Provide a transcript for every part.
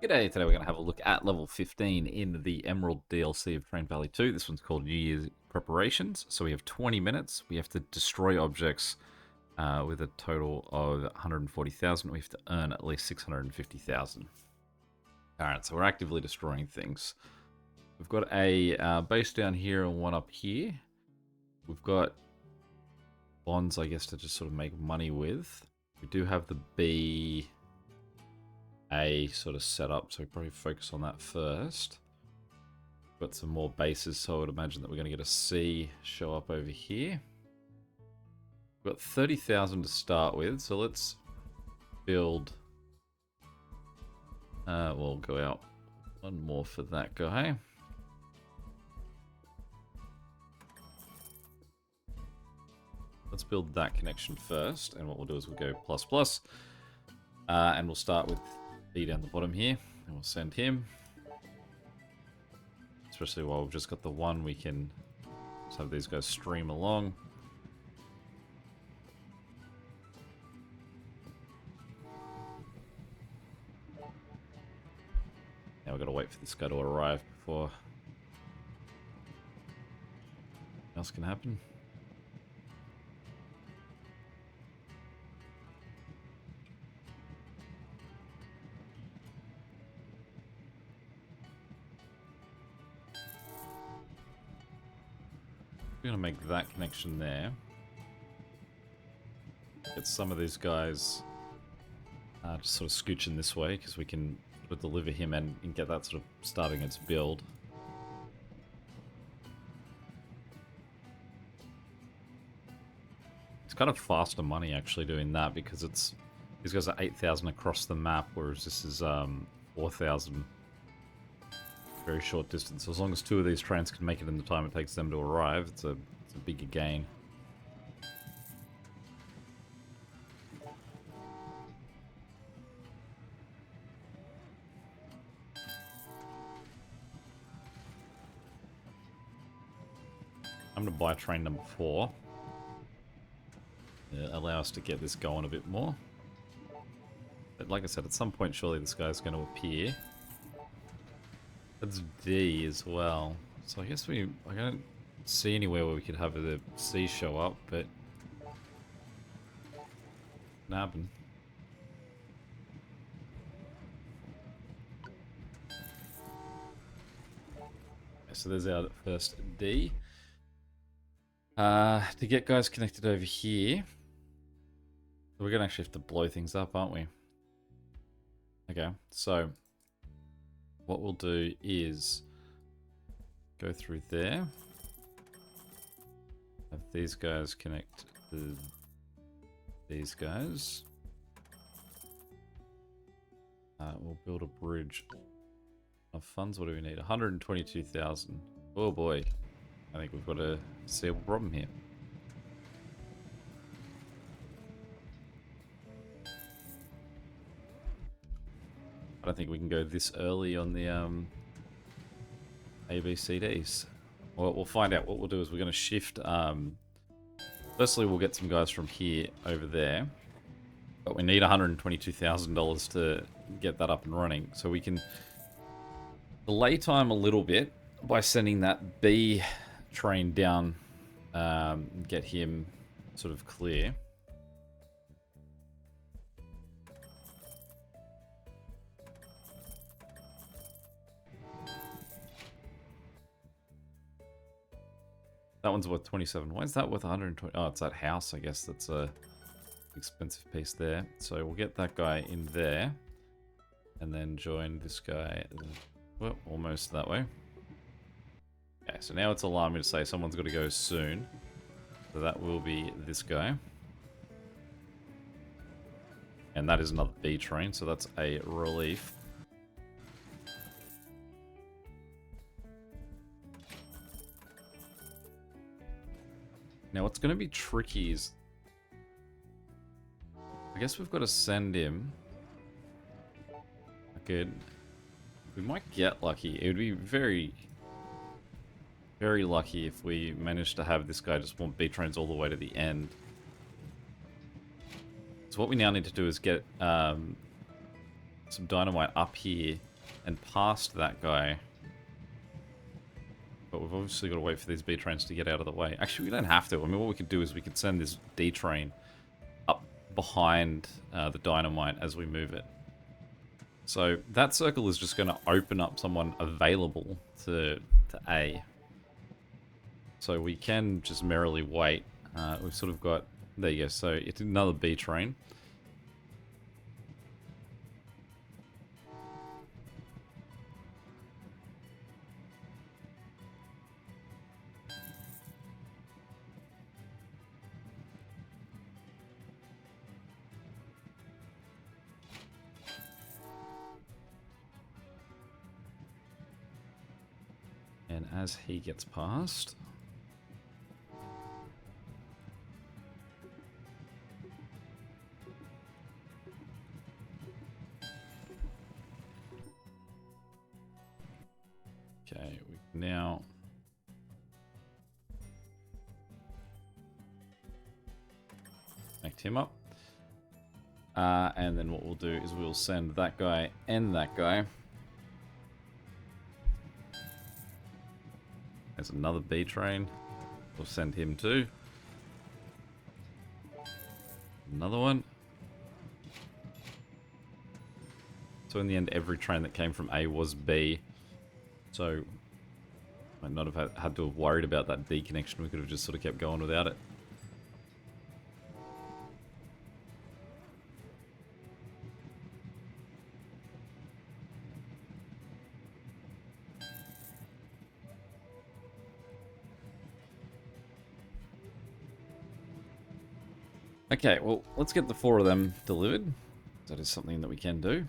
G'day, today we're going to have a look at level 15 in the Emerald DLC of Train Valley 2. This one's called New Year's Preparations. So we have 20 minutes. We have to destroy objects with a total of 140,000. We have to earn at least 650,000. Alright, so we're actively destroying things. We've got a base down here and one up here. We've got bonds, I guess, to just sort of make money with. We do have the B... A sort of setup, so we probably focus on that first. Got some more bases, so I would imagine that we're going to get a C show up over here. We've got 30,000 to start with, so let's build. We'll go out one more for that guy. Let's build that connection first, and what we'll do is we'll go plus plus, and we'll start with B down the bottom here, and we'll send him. Especially while we've just got the one, we can just have these guys stream along. Now we've got to wait for this guy to arrive before anything else can happen. We're going to make that connection there. Get some of these guys just sort of scooching this way, because we can sort of deliver him and get that sort of starting its build. It's kind of faster money actually doing that, because it's these guys are 8,000 across the map, whereas this is 4,000. Very short distance. So as long as two of these trains can make it in the time it takes them to arrive, it's a bigger gain. I'm going to buy train number 4. Allow us to get this going a bit more. But like I said, at some point surely this guy's going to appear. That's D as well. So I guess I don't see anywhere where we could have the C show up, but can happen. So there's our first D. To get guys connected over here, we're gonna actually have to blow things up, aren't we? Okay, so what we'll do is go through there, have these guys connect to these guys. We'll build a bridge of funds. What do we need? 122,000. Oh boy, I think we've got a serious problem here. I don't think we can go this early on the ABCDs. Well, we'll find out. What we'll do is we're going to shift. Firstly, we'll get some guys from here over there, but we need $122,000 to get that up and running. So we can delay time a little bit by sending that B train down, and get him sort of clear. That one's worth 27. Why is that worth 120? Oh, it's that house, I guess. That's a expensive piece there. So we'll get that guy in there, and then join this guy. Well, almost that way. Okay, so now it's alarming me to say someone's got to go soon. So that will be this guy. And that is another B train, so that's a relief. Now what's going to be tricky is, I guess we've got to send him. Okay, we might get lucky. It would be very, very lucky if we managed to have this guy just want B trains all the way to the end. So what we now need to do is get some dynamite up here and past that guy. But we've obviously got to wait for these B trains to get out of the way. Actually, we don't have to. I mean, what we could do is we could send this D train up behind the dynamite as we move it. So that circle is just going to open up someone available to A. So we can just merrily wait. We've sort of got... There you go. So it's another B train. And as he gets past... Okay, we can now... connect him up. And then what we'll do is we'll send that guy and that guy. There's another B train. We'll send him too. Another one. So in the end, every train that came from A was B. So might not have had to have worried about that D connection. We could have just sort of kept going without it. Okay, well, let's get the 4 of them delivered. That is something that we can do.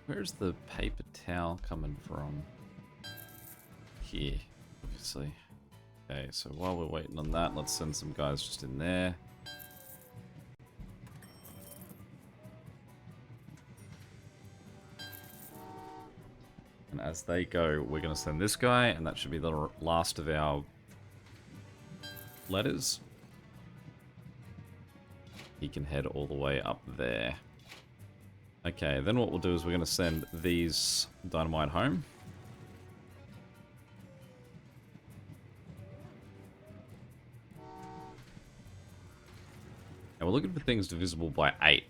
Where's the paper towel coming from? Here, obviously. Okay, so while we're waiting on that, let's send some guys just in there. And as they go, we're going to send this guy, and that should be the last of our letters. He can head all the way up there. Okay, then what we'll do is we're going to send these dynamite home. And we're looking for things divisible by 8,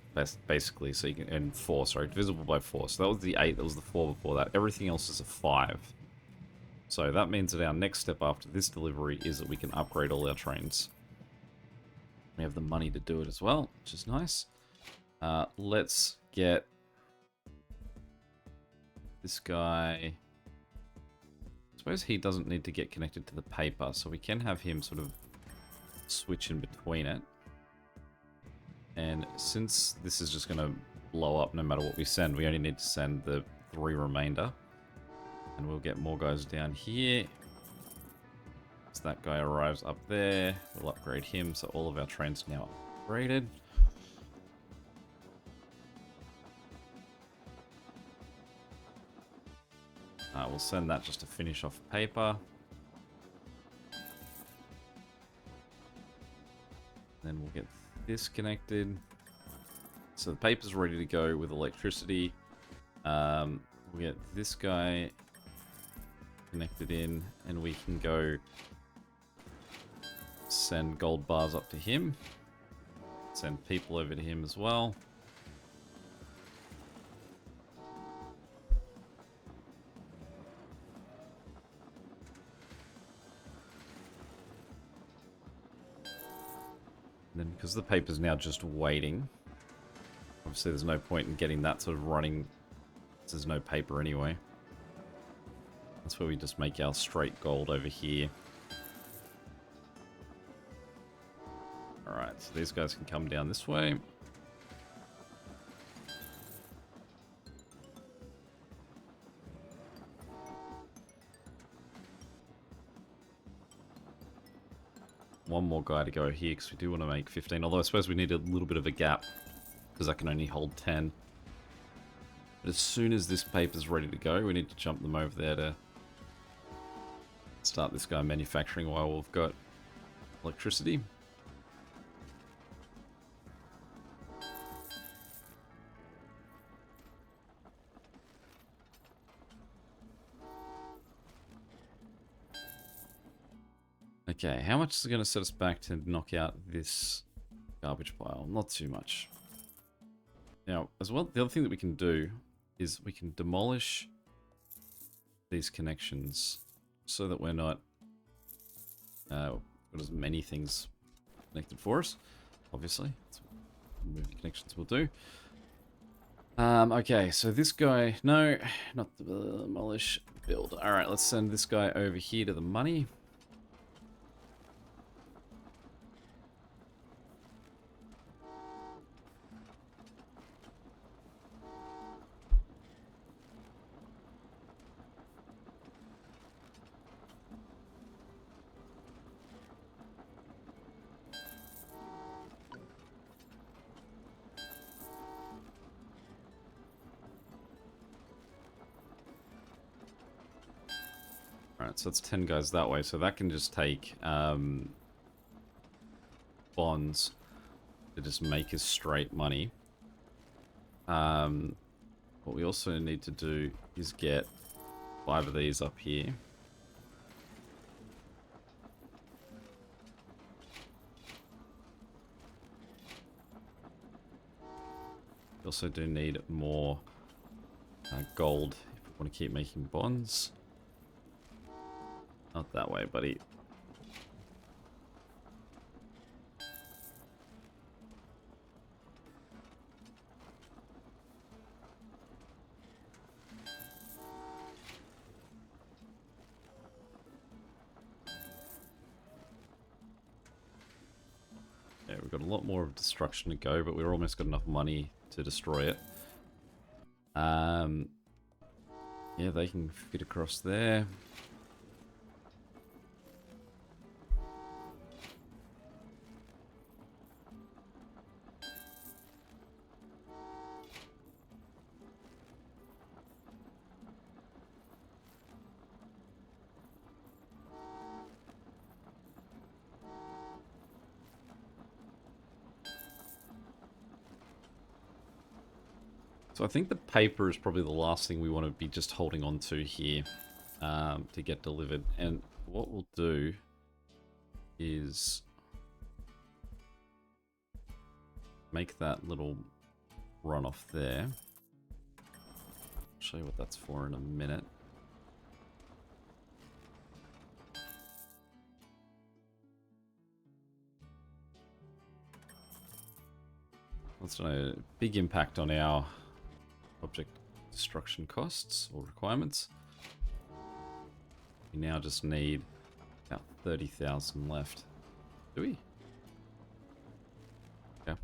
basically, so you can, and 4, sorry, divisible by 4. So that was the 8, that was the 4 before that. Everything else is a 5. So that means that our next step after this delivery is that we can upgrade all our trains. We have the money to do it as well, which is nice. Let's get this guy. I suppose he doesn't need to get connected to the paper, so we can have him sort of switch in between it. And since this is just going to blow up no matter what we send, we only need to send the 3 remainder. And we'll get more guys down here. So that guy arrives up there. We'll upgrade him, so all of our trains now are upgraded. We'll send that just to finish off paper. Then we'll get this connected. So the paper's ready to go with electricity. We'll get this guy connected in, and we can go send gold bars up to him. Send people over to him as well. And then because the paper's now just waiting, obviously there's no point in getting that sort of running. There's no paper anyway. That's where we just make our straight gold over here. Alright, so these guys can come down this way. One more guy to go here because we do want to make 15. Although I suppose we need a little bit of a gap because I can only hold 10. But as soon as this paper's ready to go, we need to jump them over there to start this guy manufacturing while we've got electricity. Okay, how much is it going to set us back to knock out this garbage pile? Not too much. Now, as well, the other thing that we can do is we can demolish these connections so that we're not got as many things connected for us. Obviously, that's what moving connections will do. Okay, so this guy, no, not the demolish, build. All right, let's send this guy over here to the money. Alright, so that's 10 guys that way, so that can just take bonds to just make us straight money. What we also need to do is get 5 of these up here. We also do need more gold if we want to keep making bonds. Not that way, buddy. Yeah, we've got a lot more of destruction to go, but we've almost got enough money to destroy it. Yeah, they can fit across there. So I think the paper is probably the last thing we want to be just holding on to here to get delivered. And what we'll do is make that little runoff there. I'll show you what that's for in a minute. That's a big impact on our object destruction costs or requirements. We now just need about 30,000 left. Do we? Yeah.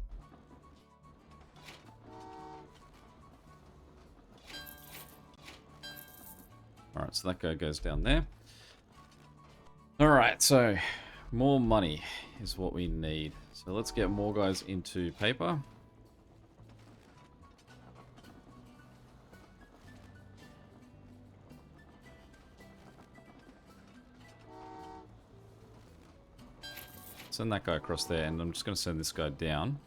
Alright, so that guy goes down there. Alright, so more money is what we need. So let's get more guys into paper. Send that guy across there, and I'm just going to send this guy down.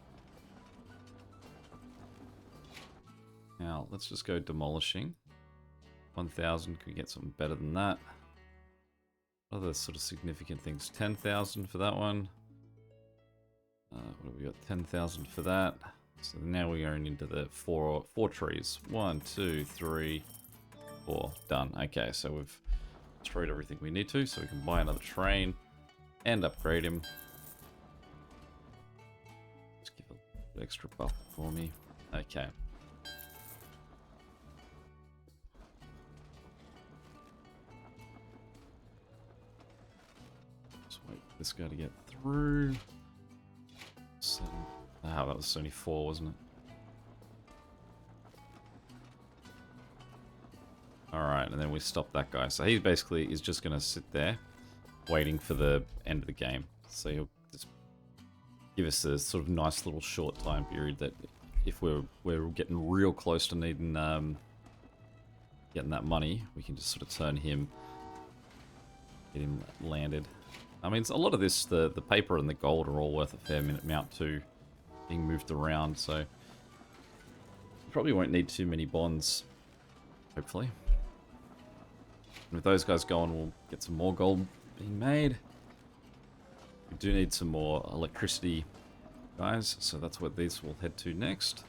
Now, let's just go demolishing. 1,000, can we get something better than that? Other sort of significant things. 10,000 for that one. What have we got? 10,000 for that. So now we're going into the four trees. 1, 2, 3, 4. Done. Okay, so we've destroyed everything we need to, so we can buy another train and upgrade him. Just give a extra buff for me. Okay. Just wait for this guy to get through. 7. Ah, that was only 4, wasn't it? Alright, and then we stop that guy. So he basically is just going to sit there, waiting for the end of the game. So he'll just give us a sort of nice little short time period that if we're getting real close to needing getting that money, we can just sort of turn him, get him landed. I mean, a lot of this, the paper and the gold are all worth a fair amount too, being moved around, so we probably won't need too many bonds, hopefully. And with those guys going, we'll get some more gold being made. We do need some more electricity, guys, so that's what these will head to next.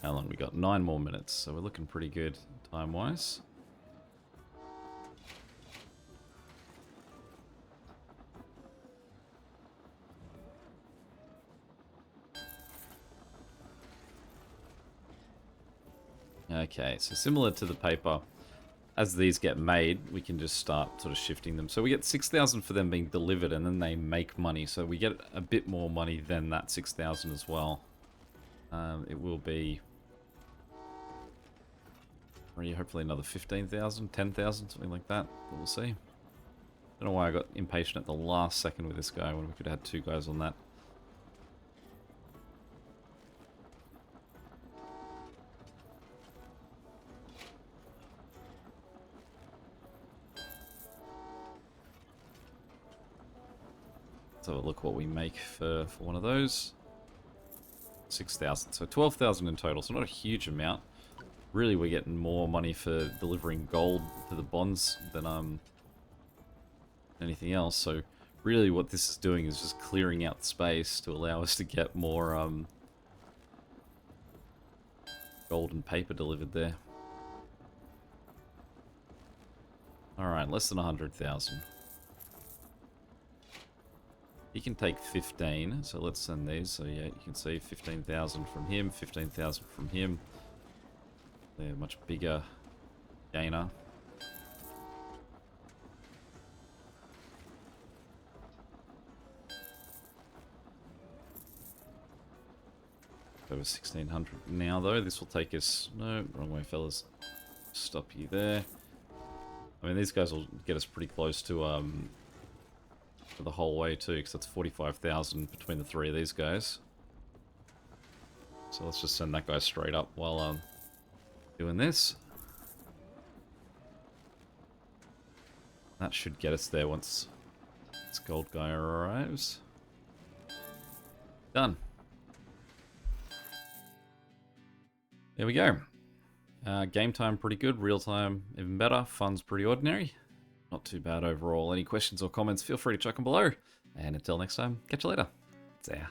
How long we got? 9 more minutes, so we're looking pretty good time-wise. Okay, so similar to the paper, as these get made, we can just start sort of shifting them. So we get 6,000 for them being delivered, and then they make money. So we get a bit more money than that 6,000 as well. It will be hopefully another 15,000, 10,000, something like that. We'll see. Don't know why I got impatient at the last second with this guy when we could have had 2 guys on that. Let's have a look what we make for one of those. 6,000, so 12,000 in total, so not a huge amount. Really, we're getting more money for delivering gold to the bonds than anything else. So really what this is doing is just clearing out space to allow us to get more gold and paper delivered there. Alright, less than 100,000. He can take 15, so let's send these. So yeah, you can see 15,000 from him, 15,000 from him. They're much bigger gainer. Over 1,600 now, though. This will take us... No, wrong way, fellas. Stop you there. I mean, these guys will get us pretty close to for the whole way, too, because that's 45,000 between the 3 of these guys. So let's just send that guy straight up while doing this. That should get us there once this gold guy arrives. Done. There we go. Game time pretty good, real time even better, fun's pretty ordinary. Not too bad overall. Any questions or comments, feel free to chuck them below. And until next time, catch you later. See ya.